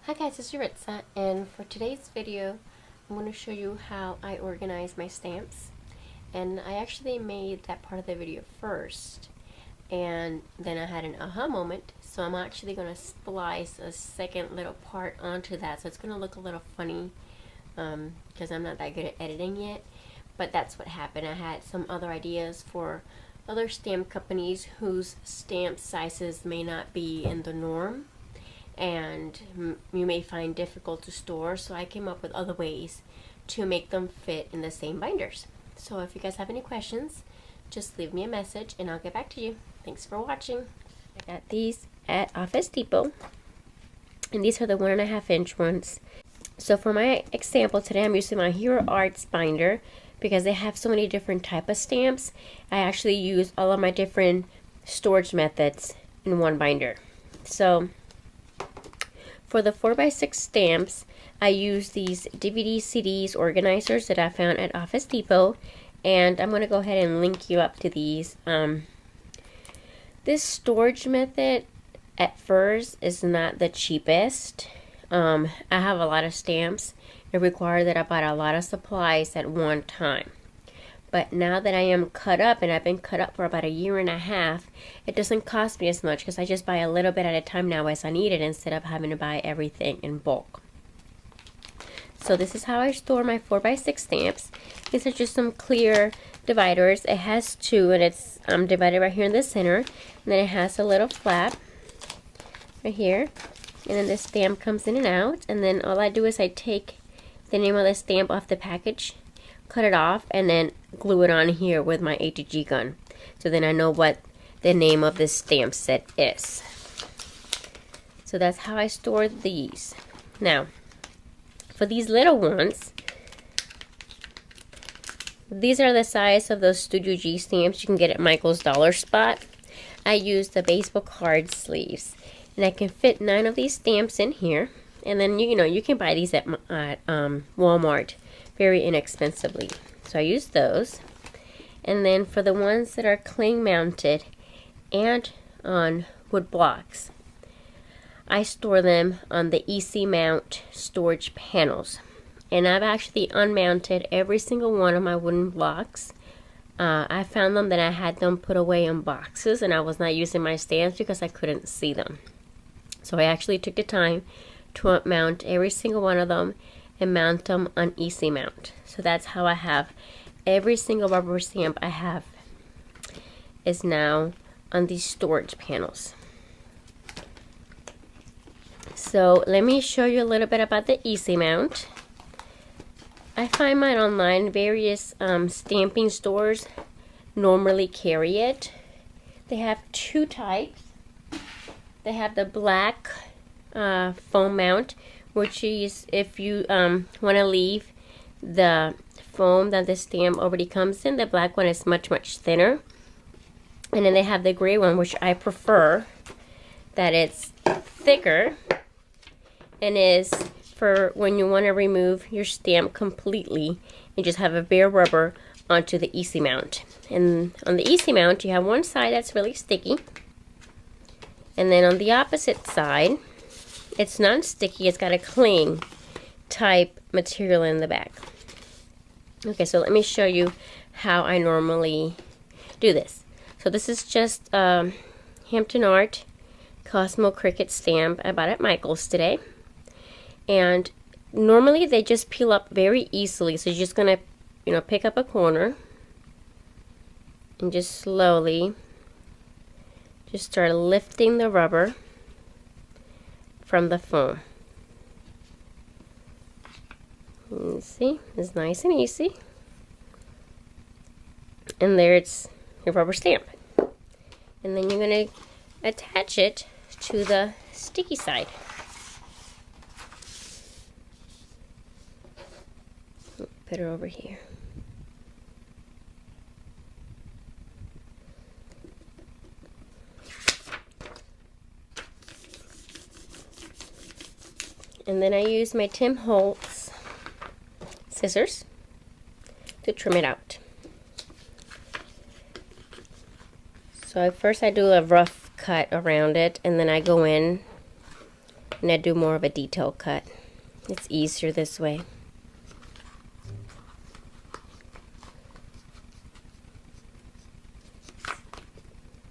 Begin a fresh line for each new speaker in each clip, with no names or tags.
Hi guys, it's Yuritsa, and for today's video I'm going to show you how I organize my stamps. And I actually made that part of the video first, and then I had an aha moment, so I'm actually going to splice a second little part onto that, so it's going to look a little funny because I'm not that good at editing yet, but that's what happened. I had some other ideas for other stamp companies whose stamp sizes may not be in the norm and you may find difficult to store, so I came up with other ways to make them fit in the same binders. So if you guys have any questions, just leave me a message and I'll get back to you. Thanks for watching. I got these at Office Depot, and these are the 1.5 inch ones. So for my example today, I'm using my Hero Arts binder because they have so many different type of stamps. I actually use all of my different storage methods in one binder. So for the 4x6 stamps, I use these DVD CDs organizers that I found at Office Depot, and I'm going to go ahead and link you up to these. This storage method at first is not the cheapest. I have a lot of stamps. It required that I bought a lot of supplies at one time. But now that I am cut up, and I've been cut up for about 1.5 years, it doesn't cost me as much because I just buy a little bit at a time now as I need it instead of having to buy everything in bulk. So this is how I store my 4x6 stamps. These are just some clear dividers. It has two, and it's divided right here in the center. And then it has a little flap right here. And then the stamp comes in and out. And then all I do is I take the name of the stamp off the package, cut it off, and then glue it on here with my ATG gun. So then I know what the name of this stamp set is. So that's how I store these. Now, for these little ones, these are the size of those Studio G stamps you can get at Michael's Dollar Spot. I use the baseball card sleeves, and I can fit 9 of these stamps in here. And then you can buy these at Walmart very inexpensively. So I use those. And then for the ones that are cling mounted and on wood blocks, I store them on the Easy Mount storage panels. And I've actually unmounted every single one of my wooden blocks. I found them that I had them put away in boxes, and I was not using my stands because I couldn't see them. So I actually took the time to mount every single one of them and mount them on Easy Mount. So that's how I have every single rubber stamp I have is now on these storage panels. So let me show you a little bit about the Easy Mount. I find mine online. Various stamping stores normally carry it. They have 2 types. They have the black foam mount, which is if you want to leave the foam that the stamp already comes in. The black one is much thinner. And then they have the gray one, which I prefer, that it's thicker and is for when you want to remove your stamp completely and just have a bare rubber onto the Easy Mount. And on the Easy Mount, you have one side that's really sticky, and then on the opposite side, it's non-sticky. It's got a cling type material in the back. Okay, so let me show you how I normally do this. So this is just Hampton Art Cosmo Cricket stamp I bought at Michael's today. And normally they just peel up very easily. So you're just going to, pick up a corner and just slowly just start lifting the rubber from the foam. You see, it's nice and easy. And there it's your rubber stamp. And then you're going to attach it to the sticky side. Put it over here. And then I use my Tim Holtz scissors to trim it out. So first I do a rough cut around it, and then I go in and I do more of a detail cut. It's easier this way.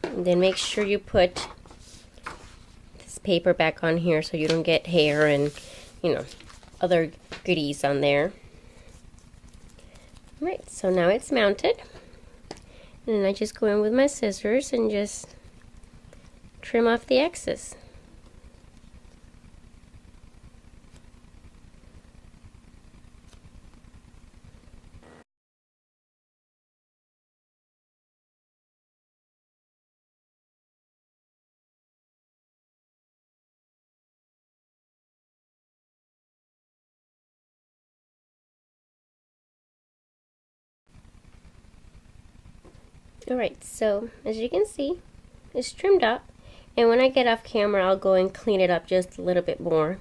And then make sure you put this paper back on here so you don't get hair and, you know, other goodies on there. Alright, so now it's mounted. And then I just go in with my scissors and just trim off the excess. Alright, so as you can see, it's trimmed up, and when I get off camera I'll go and clean it up just a little bit more.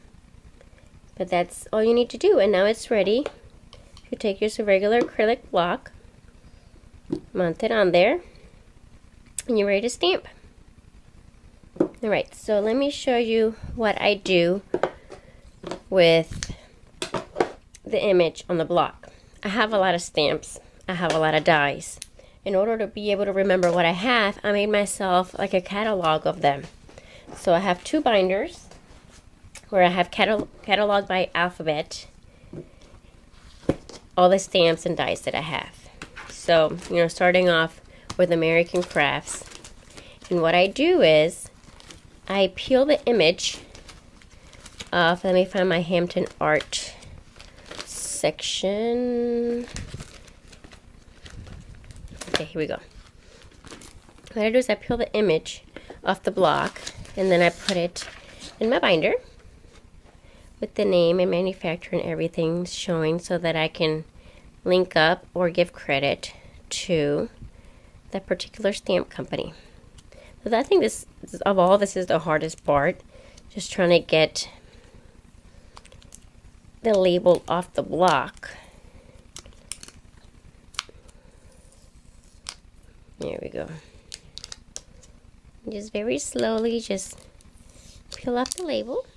But that's all you need to do, and now it's ready. You take your regular acrylic block, mount it on there, and you're ready to stamp. Alright, so let me show you what I do with the image on the block. I have a lot of stamps, I have a lot of dies. In order to be able to remember what I have, I made myself like a catalog of them. So I have 2 binders where I have catalog by alphabet, all the stamps and dies that I have. So, you know, starting off with American Crafts. And what I do is I peel the image off. Let me find my Hampton Art section. Okay, here we go. What I do is I peel the image off the block, and then I put it in my binder with the name and manufacturer and everything showing, so that I can link up or give credit to that particular stamp company. So I think this is the hardest part, just trying to get the label off the block. There we go. Just very slowly, just peel off the label.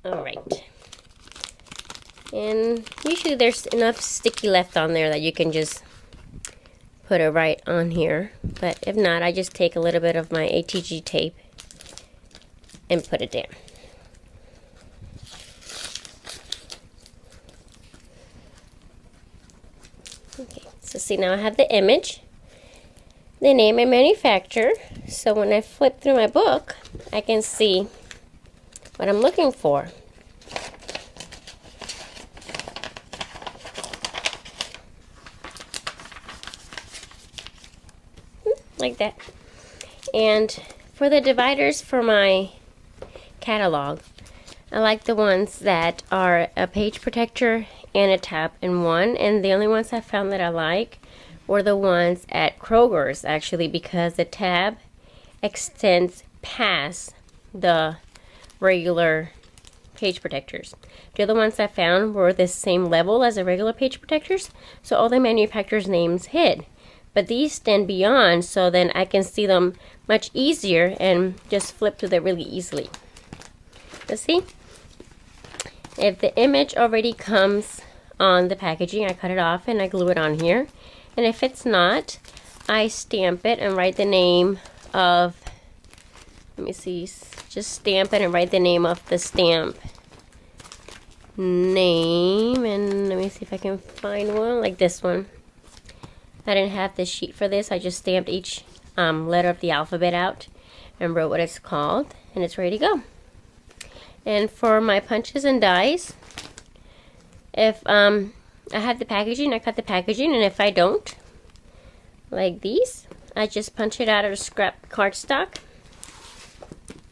Alright. And usually there's enough sticky left on there that you can just put it right on here. But if not, I just take a little bit of my ATG tape and put it there. Okay, so see, now I have the image, the name and manufacturer, so when I flip through my book, I can see what I'm looking for. Like that. And for the dividers for my catalog, I like the ones that are a page protector and a tab in one, and the only ones I found that I like were the ones at Kroger's, actually, because the tab extends past the regular page protectors. The other ones I found were the same level as the regular page protectors, so all the manufacturers' names hid. But these stand beyond, so then I can see them much easier and just flip through them really easily. Let's see. If the image already comes on the packaging, I cut it off and I glue it on here. And if it's not, I stamp it and write the name of, let me see, just stamp it and write the name of the stamp name. And let me see if I can find one, like this one. I didn't have this sheet for this. I just stamped each letter of the alphabet out and wrote what it's called, and it's ready to go. And for my punches and dies, if I have the packaging, I cut the packaging, and if I don't, like these, I just punch it out of scrap cardstock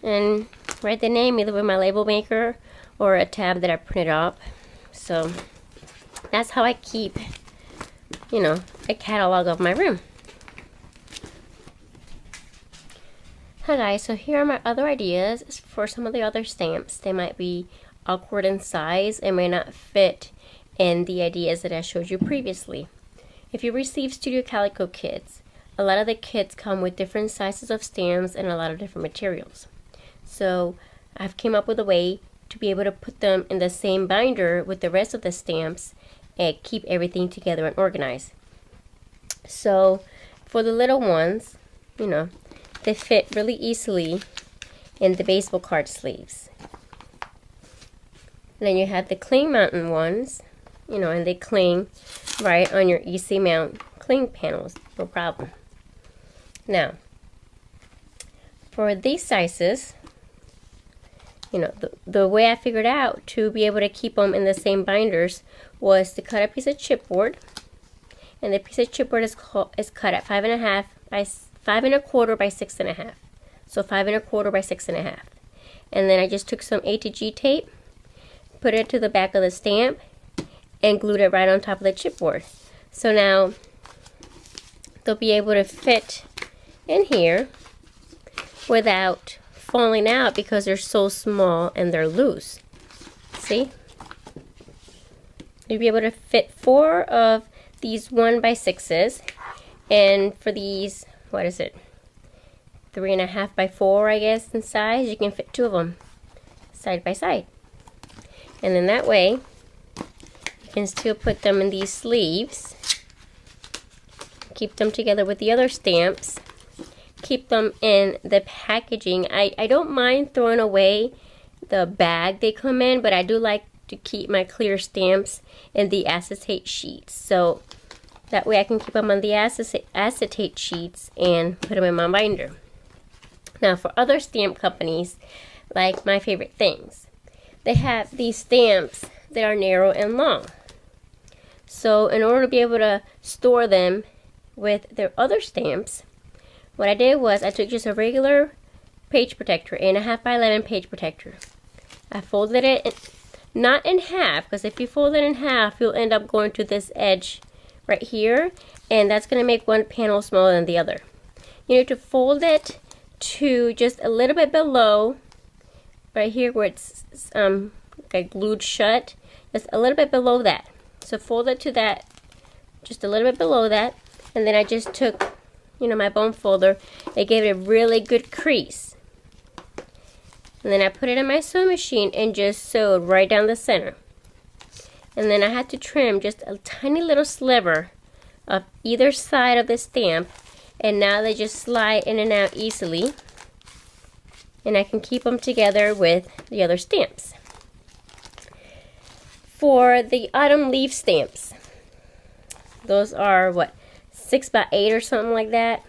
and write the name either with my label maker or a tab that I printed up. So that's how I keep, you know, a catalog of my room. Hi guys, so here are my other ideas for some of the other stamps. They might be awkward in size and may not fit in the ideas that I showed you previously. if you receive Studio Calico kits, a lot of the kits come with different sizes of stamps and a lot of different materials. So I've came up with a way to be able to put them in the same binder with the rest of the stamps and keep everything together and organized. So for the little ones, you know, they fit really easily in the baseball card sleeves. And then you have the cling mountain ones, you know, and they cling right on your easy mount cling panels, no problem. Now, for these sizes, you know, the way I figured out to be able to keep them in the same binders was to cut a piece of chipboard, and the piece of chipboard is cut at 5.5 by 5.25 by 6.5, so 5.25 by 6.5. And then I just took some A to G tape, put it to the back of the stamp, and glued it right on top of the chipboard. So now they'll be able to fit in here without falling out because they're so small and they're loose. See? You'll be able to fit 4 of these 1x6s, and for these, what is it, 3.5 by 4, I guess, in size, you can fit 2 of them side by side. And then that way you can still put them in these sleeves, keep them together with the other stamps, keep them in the packaging. I don't mind throwing away the bag they come in, but I do like to keep my clear stamps in the acetate sheets, so that way I can keep them on the acetate sheets and put them in my binder. Now for other stamp companies, like My Favorite Things, they have these stamps that are narrow and long. So in order to be able to store them with their other stamps, what I did was I took just a regular page protector, 8.5 by 11 page protector. I folded it not in half, because if you fold it in half, you'll end up going to this edge right here, and that's going to make one panel smaller than the other. You need to fold it to just a little bit below, right here where it's like glued shut, just a little bit below that. So fold it to that, just a little bit below that, and then I just took, you know, my bone folder, it gave it a really good crease. And then I put it in my sewing machine and just sewed right down the center. And then I had to trim just a tiny little sliver of either side of the stamp, and now they just slide in and out easily, and I can keep them together with the other stamps. For the autumn leaf stamps, those are what, 6 by 8 or something like that.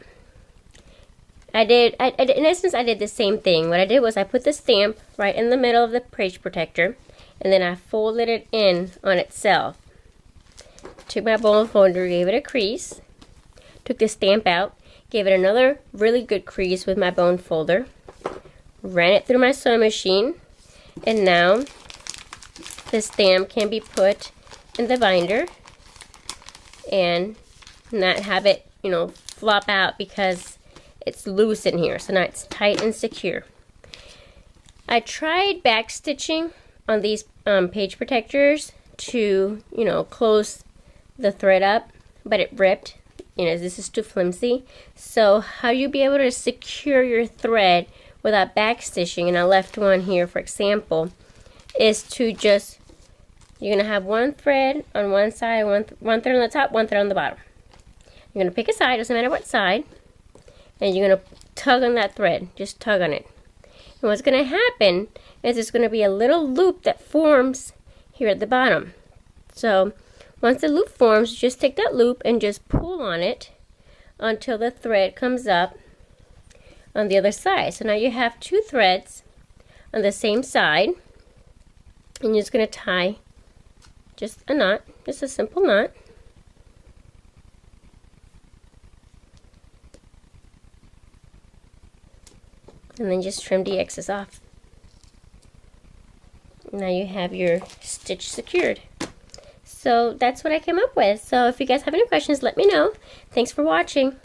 In essence, I did the same thing. What I did was I put the stamp right in the middle of the page protector, and then I folded it in on itself. Took my bone folder, gave it a crease, took the stamp out, gave it another really good crease with my bone folder, ran it through my sewing machine, and now the stamp can be put in the binder and not have it, you know, flop out because it's loose in here. So now it's tight and secure. I tried back stitching on these page protectors to, you know, close the thread up, but it ripped. You know, this is too flimsy. So how you be able to secure your thread without back stitching, and I left one here for example, is to just, you're gonna have one thread on one side, one thread on the top, one thread on the bottom. You're gonna pick a side, doesn't matter what side, and you're gonna tug on that thread, just tug on it. And what's gonna happen is there's gonna be a little loop that forms here at the bottom. So once the loop forms, just take that loop and just pull on it until the thread comes up on the other side. So now you have 2 threads on the same side, and you're just gonna tie just a knot, just a simple knot. And then just trim the excess off. Now you have your stitch secured. So that's what I came up with. So if you guys have any questions, let me know. Thanks for watching.